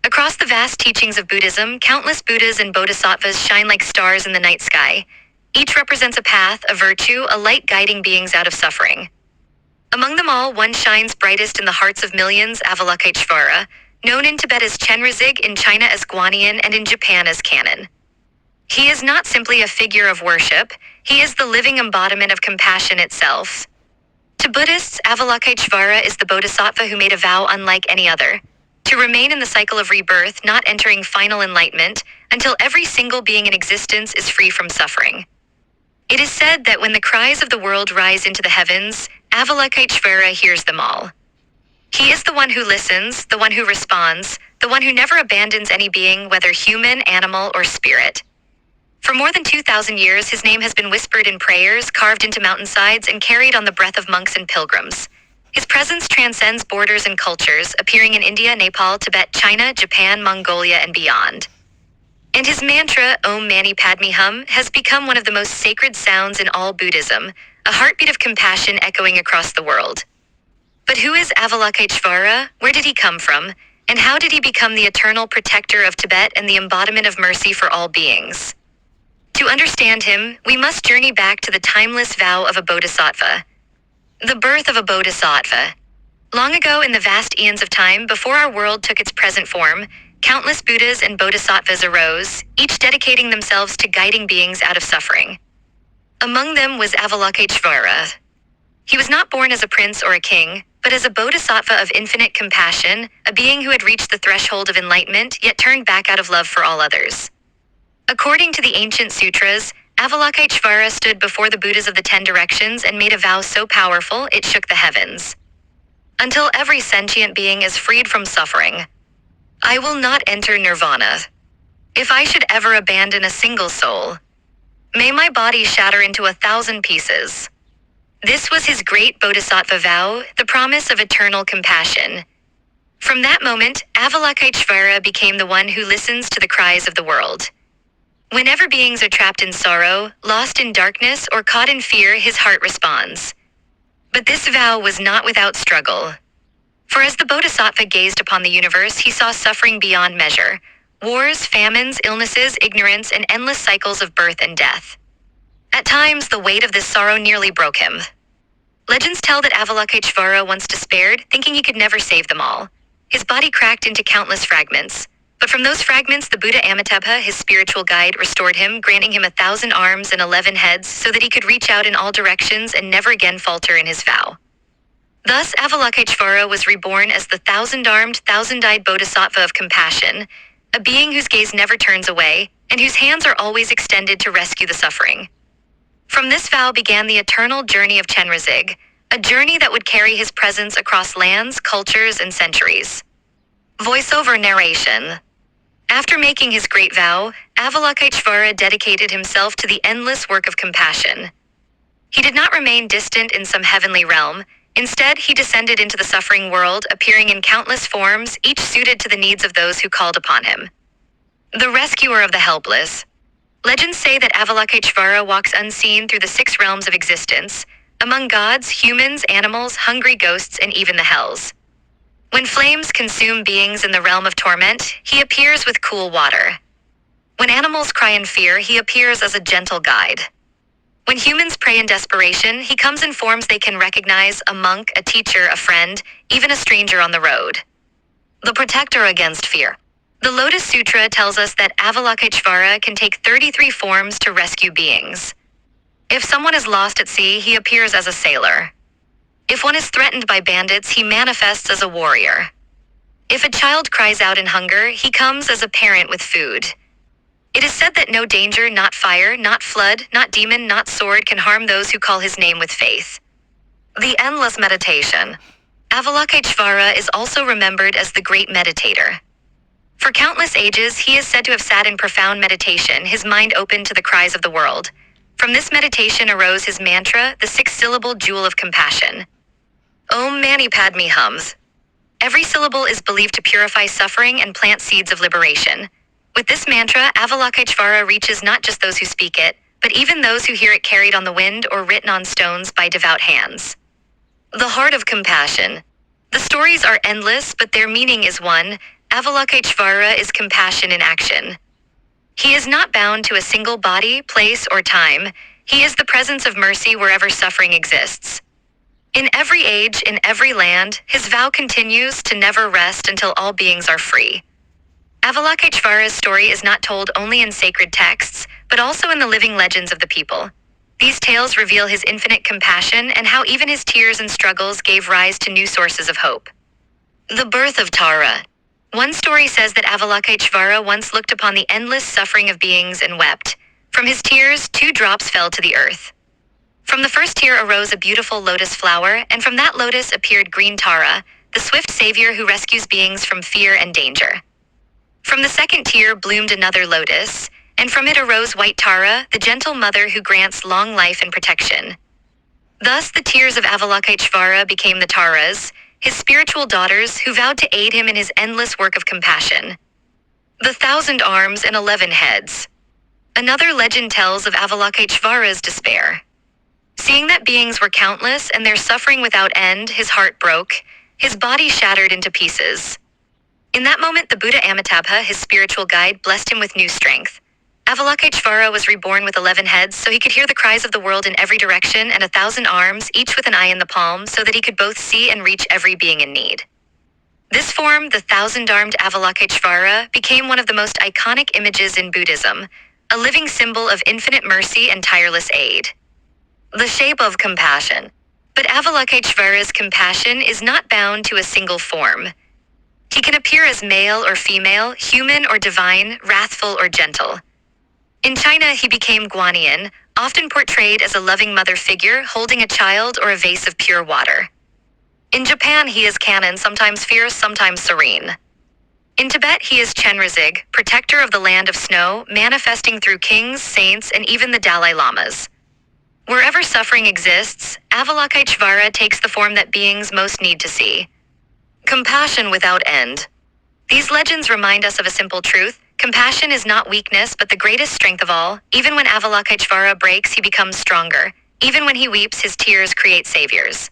Across the vast teachings of Buddhism, countless Buddhas and Bodhisattvas shine like stars in the night sky. Each represents a path, a virtue, a light guiding beings out of suffering. Among them all, one shines brightest in the hearts of millions, Avalokiteshvara, known in Tibet as Chenrezig, in China as Guanyin, and in Japan as Kannon. He is not simply a figure of worship, he is the living embodiment of compassion itself. To Buddhists, Avalokiteshvara is the Bodhisattva who made a vow unlike any other: to remain in the cycle of rebirth, not entering final enlightenment, until every single being in existence is free from suffering. It is said that when the cries of the world rise into the heavens, Avalokiteshvara hears them all. He is the one who listens, the one who responds, the one who never abandons any being, whether human, animal, or spirit. For more than 2,000 years, his name has been whispered in prayers, carved into mountainsides, and carried on the breath of monks and pilgrims. His presence transcends borders and cultures, appearing in India, Nepal, Tibet, China, Japan, Mongolia, and beyond. And his mantra, Om Mani Padme Hum, has become one of the most sacred sounds in all Buddhism, a heartbeat of compassion echoing across the world. But who is Avalokiteshvara? Where did he come from? And how did he become the eternal protector of Tibet and the embodiment of mercy for all beings? To understand him, we must journey back to the timeless vow of a bodhisattva. The birth of a bodhisattva. Long ago, in the vast eons of time, before our world took its present form, countless Buddhas and bodhisattvas arose, each dedicating themselves to guiding beings out of suffering. Among them was Avalokiteshvara. He was not born as a prince or a king, but as a bodhisattva of infinite compassion, a being who had reached the threshold of enlightenment, yet turned back out of love for all others. According to the ancient sutras, Avalokiteshvara stood before the Buddhas of the 10 directions and made a vow so powerful it shook the heavens. Until every sentient being is freed from suffering, I will not enter nirvana. If I should ever abandon a single soul, may my body shatter into 1,000 pieces. This was his great bodhisattva vow, the promise of eternal compassion. From that moment, Avalokiteshvara became the one who listens to the cries of the world. Whenever beings are trapped in sorrow, lost in darkness, or caught in fear, his heart responds. But this vow was not without struggle. For as the Bodhisattva gazed upon the universe, he saw suffering beyond measure: wars, famines, illnesses, ignorance, and endless cycles of birth and death. At times, the weight of this sorrow nearly broke him. Legends tell that Avalokiteshvara once despaired, thinking he could never save them all. His body cracked into countless fragments. But from those fragments, the Buddha Amitabha, his spiritual guide, restored him, granting him 1,000 arms and 11 heads so that he could reach out in all directions and never again falter in his vow. Thus, Avalokiteshvara was reborn as the 1,000-armed, 1,000-eyed bodhisattva of compassion, a being whose gaze never turns away, and whose hands are always extended to rescue the suffering. From this vow began the eternal journey of Chenrezig, a journey that would carry his presence across lands, cultures, and centuries. Voiceover narration. After making his great vow, Avalokiteshvara dedicated himself to the endless work of compassion. He did not remain distant in some heavenly realm. Instead, he descended into the suffering world, appearing in countless forms, each suited to the needs of those who called upon him. The rescuer of the helpless. Legends say that Avalokiteshvara walks unseen through the 6 realms of existence, among gods, humans, animals, hungry ghosts, and even the hells. When flames consume beings in the realm of torment, he appears with cool water. When animals cry in fear, he appears as a gentle guide. When humans pray in desperation, he comes in forms they can recognize: a monk, a teacher, a friend, even a stranger on the road. The protector against fear. The Lotus Sutra tells us that Avalokiteshvara can take 33 forms to rescue beings. If someone is lost at sea, he appears as a sailor. If one is threatened by bandits, he manifests as a warrior. If a child cries out in hunger, he comes as a parent with food. It is said that no danger, not fire, not flood, not demon, not sword can harm those who call his name with faith. The endless meditation. Avalokiteshvara is also remembered as the great meditator. For countless ages, he is said to have sat in profound meditation, his mind open to the cries of the world. From this meditation arose his mantra, the 6-syllable jewel of compassion. Om Mani Padme Hums. Every syllable is believed to purify suffering and plant seeds of liberation. With this mantra, Avalokiteshvara reaches not just those who speak it, but even those who hear it carried on the wind or written on stones by devout hands. The heart of compassion. The stories are endless, but their meaning is one: Avalokiteshvara is compassion in action. He is not bound to a single body, place, or time. He is the presence of mercy wherever suffering exists. In every age, in every land, his vow continues to never rest until all beings are free. Avalokiteshvara's story is not told only in sacred texts, but also in the living legends of the people. These tales reveal his infinite compassion and how even his tears and struggles gave rise to new sources of hope. The birth of Tara. One story says that Avalokiteshvara once looked upon the endless suffering of beings and wept. From his tears, 2 drops fell to the earth. From the first tear arose a beautiful lotus flower, and from that lotus appeared green Tara, the swift savior who rescues beings from fear and danger. From the second tear bloomed another lotus, and from it arose white Tara, the gentle mother who grants long life and protection. Thus the tears of Avalokiteshvara became the Taras, his spiritual daughters who vowed to aid him in his endless work of compassion. The 1,000 arms and 11 heads. Another legend tells of Avalokiteshvara's despair. Seeing that beings were countless and their suffering without end, his heart broke, his body shattered into pieces. In that moment, the Buddha Amitabha, his spiritual guide, blessed him with new strength. Avalokiteshvara was reborn with 11 heads, so he could hear the cries of the world in every direction, and 1,000 arms, each with an eye in the palm, so that he could both see and reach every being in need. This form, the 1,000-armed Avalokiteshvara, became one of the most iconic images in Buddhism, a living symbol of infinite mercy and tireless aid. The shape of compassion. But Avalokiteshvara's compassion is not bound to a single form. He can appear as male or female, human or divine, wrathful or gentle. In China, he became Guanyin, often portrayed as a loving mother figure holding a child or a vase of pure water. In Japan, he is Kannon, sometimes fierce, sometimes serene. In Tibet, he is Chenrezig, protector of the land of snow, manifesting through kings, saints, and even the Dalai Lamas. Wherever suffering exists, Avalokiteshvara takes the form that beings most need to see. Compassion without end. These legends remind us of a simple truth. Compassion is not weakness, but the greatest strength of all. Even when Avalokiteshvara breaks, he becomes stronger. Even when he weeps, his tears create saviors.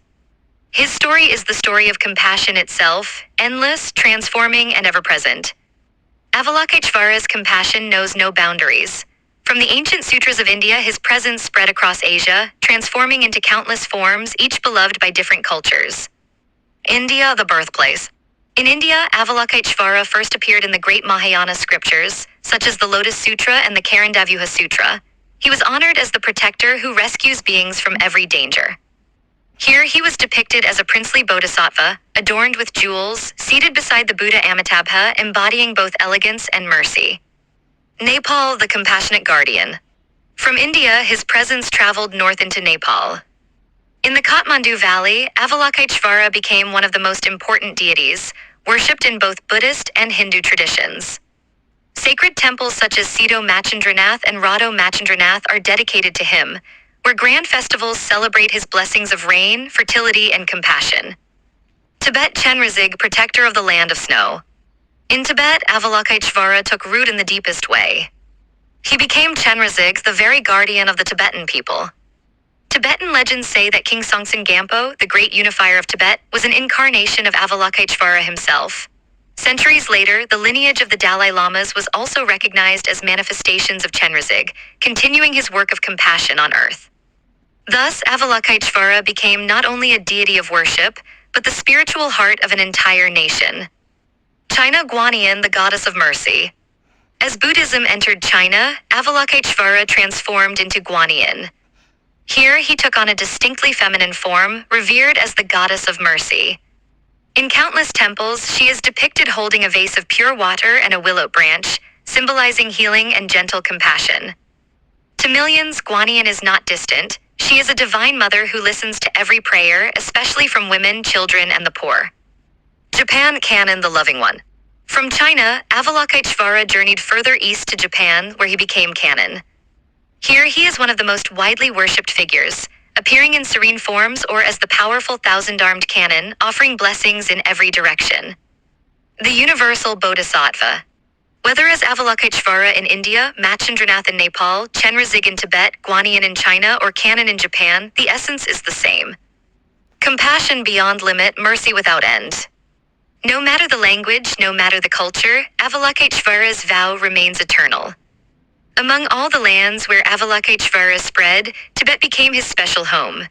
His story is the story of compassion itself, endless, transforming, and ever-present. Avalokiteshvara's compassion knows no boundaries. From the ancient sutras of India, his presence spread across Asia, transforming into countless forms, each beloved by different cultures. India, the birthplace. In India, Avalokiteshvara first appeared in the great Mahayana scriptures, such as the Lotus Sutra and the Karandavyuha Sutra. He was honored as the protector who rescues beings from every danger. Here he was depicted as a princely bodhisattva, adorned with jewels, seated beside the Buddha Amitabha, embodying both elegance and mercy. Nepal, the compassionate guardian. From India, his presence traveled north into Nepal. In the Kathmandu Valley, Avalokiteshvara became one of the most important deities, worshipped in both Buddhist and Hindu traditions. Sacred temples such as Siddho Machendranath and Radho Machendranath are dedicated to him, where grand festivals celebrate his blessings of rain, fertility, and compassion. Tibet Chenrezig, protector of the land of snow. In Tibet, Avalokiteshvara took root in the deepest way. He became Chenrezig, the very guardian of the Tibetan people. Tibetan legends say that King Songtsen Gampo, the great unifier of Tibet, was an incarnation of Avalokiteshvara himself. Centuries later, the lineage of the Dalai Lamas was also recognized as manifestations of Chenrezig, continuing his work of compassion on earth. Thus, Avalokiteshvara became not only a deity of worship, but the spiritual heart of an entire nation. China Guanyin, the goddess of mercy. As Buddhism entered China, Avalokiteshvara transformed into Guanyin. Here, he took on a distinctly feminine form, revered as the goddess of mercy. In countless temples, she is depicted holding a vase of pure water and a willow branch, symbolizing healing and gentle compassion. To millions, Guanyin is not distant. She is a divine mother who listens to every prayer, especially from women, children, and the poor. Japan Kannon, the loving one. From China, Avalokiteshvara journeyed further east to Japan, where he became Kannon. Here he is one of the most widely worshipped figures, appearing in serene forms or as the powerful 1,000-armed Kannon, offering blessings in every direction. The universal Bodhisattva. Whether as Avalokiteshvara in India, Machendranath in Nepal, Chenrezig in Tibet, Guanyin in China, or Kannon in Japan, the essence is the same. Compassion beyond limit, mercy without end. No matter the language, no matter the culture, Avalokiteshvara's vow remains eternal. Among all the lands where Avalokiteshvara spread, Tibet became his special home.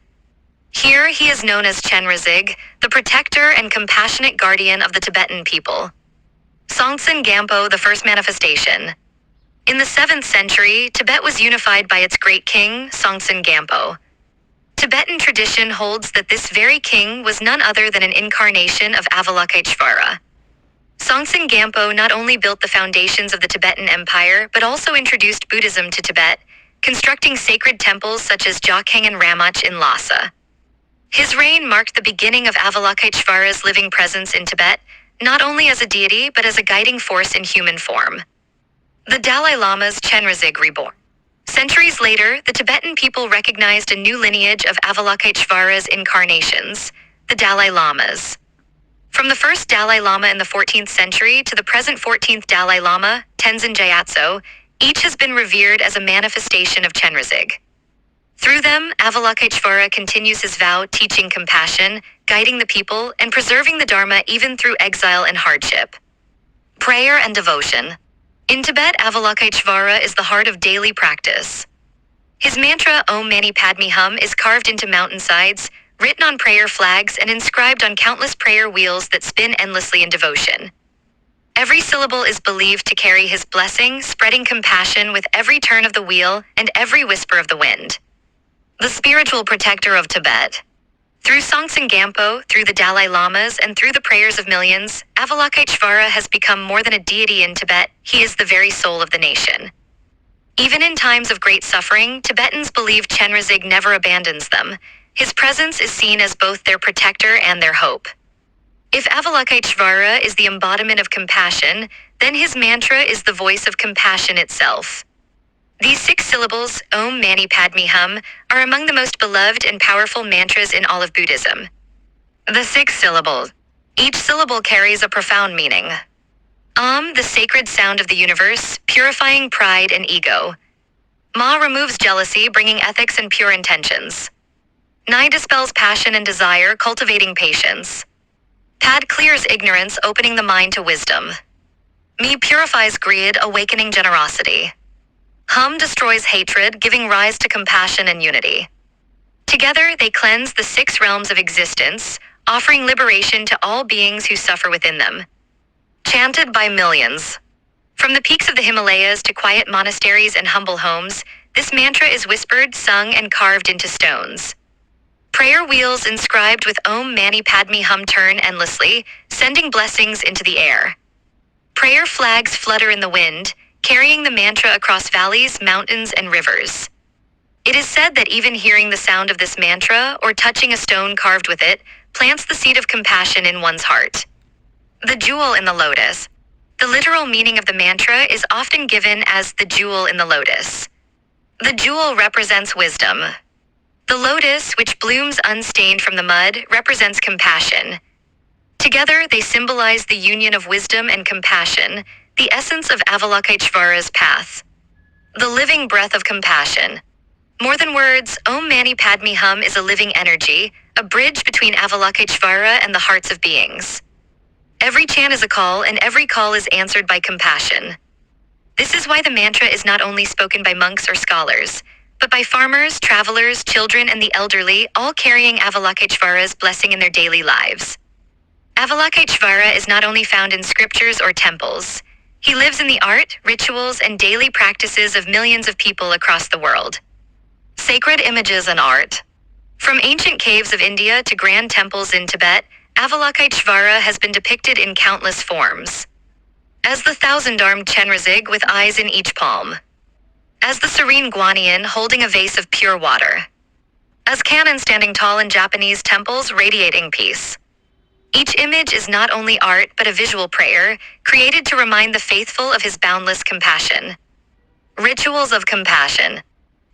Here he is known as Chenrezig, the protector and compassionate guardian of the Tibetan people. Songtsen Gampo, the first manifestation. In the 7th century, Tibet was unified by its great king, Songtsen Gampo. Tibetan tradition holds that this very king was none other than an incarnation of Avalokiteshvara. Songtsen Gampo not only built the foundations of the Tibetan Empire but also introduced Buddhism to Tibet, constructing sacred temples such as Jokhang and Ramach in Lhasa. His reign marked the beginning of Avalokiteshvara's living presence in Tibet, not only as a deity but as a guiding force in human form. The Dalai Lama's Chenrezig reborn. Centuries later, the Tibetan people recognized a new lineage of Avalokiteshvara's incarnations, the Dalai Lamas. From the first Dalai Lama in the 14th century to the present 14th Dalai Lama, Tenzin Gyatso, each has been revered as a manifestation of Chenrezig. Through them, Avalokiteshvara continues his vow, teaching compassion, guiding the people, and preserving the Dharma even through exile and hardship. Prayer and devotion. In Tibet, Avalokiteshvara is the heart of daily practice. His mantra, Om Mani Padme Hum, is carved into mountainsides, written on prayer flags, and inscribed on countless prayer wheels that spin endlessly in devotion. Every syllable is believed to carry his blessing, spreading compassion with every turn of the wheel and every whisper of the wind. The spiritual protector of Tibet. Through Songtsen Gampo, through the Dalai Lamas, and through the prayers of millions, Avalokiteshvara has become more than a deity in Tibet, he is the very soul of the nation. Even in times of great suffering, Tibetans believe Chenrezig never abandons them. His presence is seen as both their protector and their hope. If Avalokiteshvara is the embodiment of compassion, then his mantra is the voice of compassion itself. These 6 syllables, Om Mani Padme Hum, are among the most beloved and powerful mantras in all of Buddhism. The 6 syllables. Each syllable carries a profound meaning. Om, the sacred sound of the universe, purifying pride and ego. Ma removes jealousy, bringing ethics and pure intentions. Nai dispels passion and desire, cultivating patience. Pad clears ignorance, opening the mind to wisdom. Mi purifies greed, awakening generosity. Hum destroys hatred, giving rise to compassion and unity. Together, they cleanse the 6 realms of existence, offering liberation to all beings who suffer within them. Chanted by millions. From the peaks of the Himalayas to quiet monasteries and humble homes, this mantra is whispered, sung, and carved into stones. Prayer wheels inscribed with Om Mani Padme Hum turn endlessly, sending blessings into the air. Prayer flags flutter in the wind, carrying the mantra across valleys, mountains, and rivers. It is said that even hearing the sound of this mantra or touching a stone carved with it plants the seed of compassion in one's heart. The jewel in the lotus. The literal meaning of the mantra is often given as the jewel in the lotus. The jewel represents wisdom. The lotus, which blooms unstained from the mud, represents compassion. Together, they symbolize the union of wisdom and compassion, the essence of Avalokiteshvara's path. The living breath of compassion. More than words, Om Mani Padme Hum is a living energy, a bridge between Avalokiteshvara and the hearts of beings. Every chant is a call, and every call is answered by compassion. This is why the mantra is not only spoken by monks or scholars, but by farmers, travelers, children, and the elderly, all carrying Avalokiteshvara's blessing in their daily lives. Avalokiteshvara is not only found in scriptures or temples. He lives in the art, rituals, and daily practices of millions of people across the world. Sacred images and art. From ancient caves of India to grand temples in Tibet, Avalokiteshvara has been depicted in countless forms. As the 1,000-armed Chenrezig with eyes in each palm. As the serene Guanyin holding a vase of pure water. As cannon standing tall in Japanese temples radiating peace. Each image is not only art but a visual prayer, created to remind the faithful of his boundless compassion. Rituals of compassion.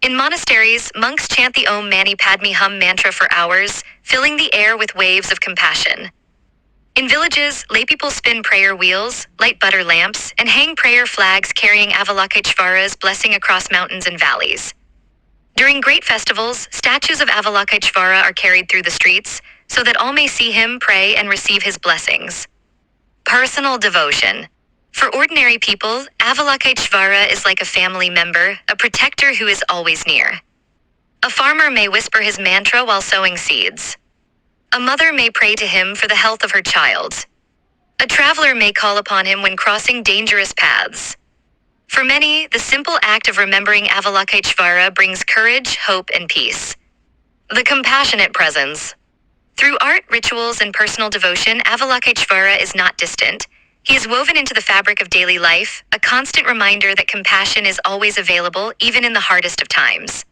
In monasteries, monks chant the Om Mani Padme Hum mantra for hours, filling the air with waves of compassion. In villages, laypeople spin prayer wheels, light butter lamps, and hang prayer flags carrying Avalokiteshvara's blessing across mountains and valleys. During great festivals, statues of Avalokiteshvara are carried through the streets, so that all may see him, pray, and receive his blessings. Personal devotion. For ordinary people, Avalokiteshvara is like a family member, a protector who is always near. A farmer may whisper his mantra while sowing seeds. A mother may pray to him for the health of her child. A traveler may call upon him when crossing dangerous paths. For many, the simple act of remembering Avalokiteshvara brings courage, hope, and peace. The compassionate presence. Through art, rituals, and personal devotion, Avalokiteshvara is not distant. He is woven into the fabric of daily life, a constant reminder that compassion is always available, even in the hardest of times.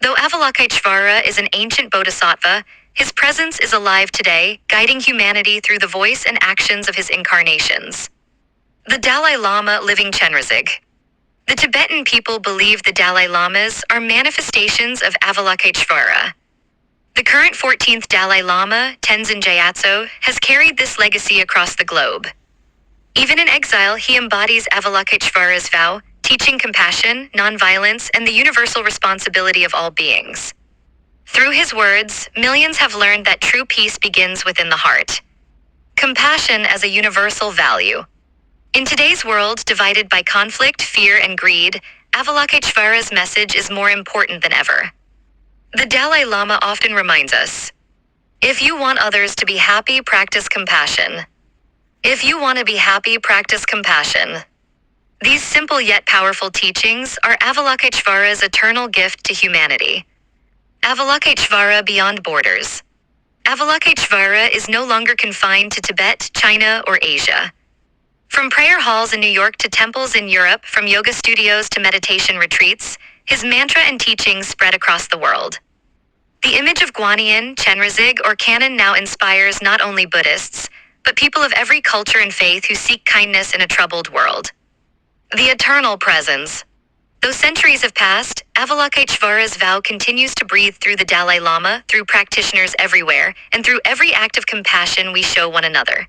Though Avalokiteshvara is an ancient bodhisattva, his presence is alive today, guiding humanity through the voice and actions of his incarnations. The Dalai Lama living Chenrezig. The Tibetan people believe the Dalai Lamas are manifestations of Avalokiteshvara. The current 14th Dalai Lama, Tenzin Gyatso, has carried this legacy across the globe. Even in exile, he embodies Avalokiteshvara's vow, teaching compassion, nonviolence, and the universal responsibility of all beings. Through his words, millions have learned that true peace begins within the heart. Compassion as a universal value. In today's world divided by conflict, fear, and greed, Avalokiteshvara's message is more important than ever. The Dalai Lama often reminds us, if you want others to be happy, practice compassion. If you want to be happy, practice compassion. These simple yet powerful teachings are Avalokiteshvara's eternal gift to humanity. Avalokiteshvara beyond borders. Avalokiteshvara is no longer confined to Tibet, China, or Asia. From prayer halls in New York to temples in Europe, from yoga studios to meditation retreats, his mantra and teachings spread across the world. The image of Guanyin, Chenrezig, or Canon now inspires not only Buddhists, but people of every culture and faith who seek kindness in a troubled world. The eternal presence. Though centuries have passed, Avalokiteshvara's vow continues to breathe through the Dalai Lama, through practitioners everywhere, and through every act of compassion we show one another.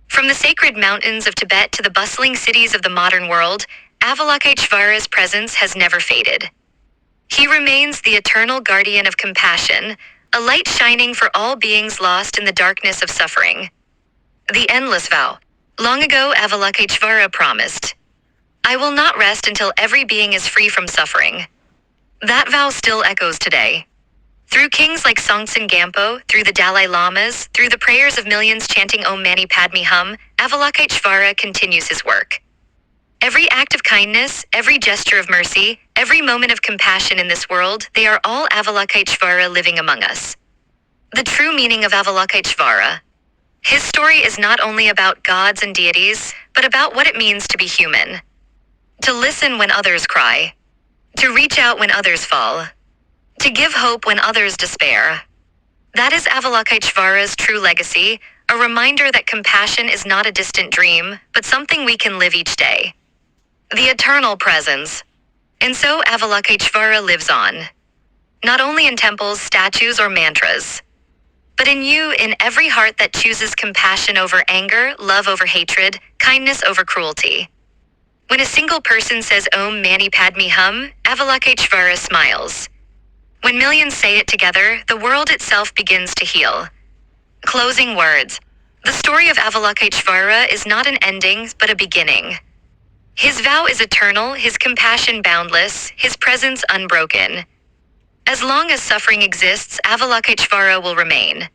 From the sacred mountains of Tibet to the bustling cities of the modern world, Avalokiteshvara's presence has never faded. He remains the eternal guardian of compassion, a light shining for all beings lost in the darkness of suffering. The endless vow. Long ago, Avalokiteshvara promised, I will not rest until every being is free from suffering. That vow still echoes today. Through kings like Songtsen Gampo, through the Dalai Lamas, through the prayers of millions chanting Om Mani Padme Hum, Avalokiteshvara continues his work. Every act of kindness, every gesture of mercy, every moment of compassion in this world, they are all Avalokiteshvara living among us. The true meaning of Avalokiteshvara. His story is not only about gods and deities, but about what it means to be human. To listen when others cry. To reach out when others fall. To give hope when others despair. That is Avalokiteshvara's true legacy, a reminder that compassion is not a distant dream, but something we can live each day. The eternal presence. And so Avalokiteshvara lives on. Not only in temples, statues, or mantras, but in you, in every heart that chooses compassion over anger, love over hatred, kindness over cruelty. When a single person says Om Mani Padme Hum, Avalokiteshvara smiles. When millions say it together, the world itself begins to heal. Closing words. The story of Avalokiteshvara is not an ending, but a beginning. His vow is eternal, his compassion boundless, his presence unbroken. As long as suffering exists, Avalokiteshvara will remain.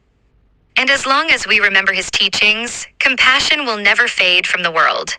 And as long as we remember his teachings, compassion will never fade from the world.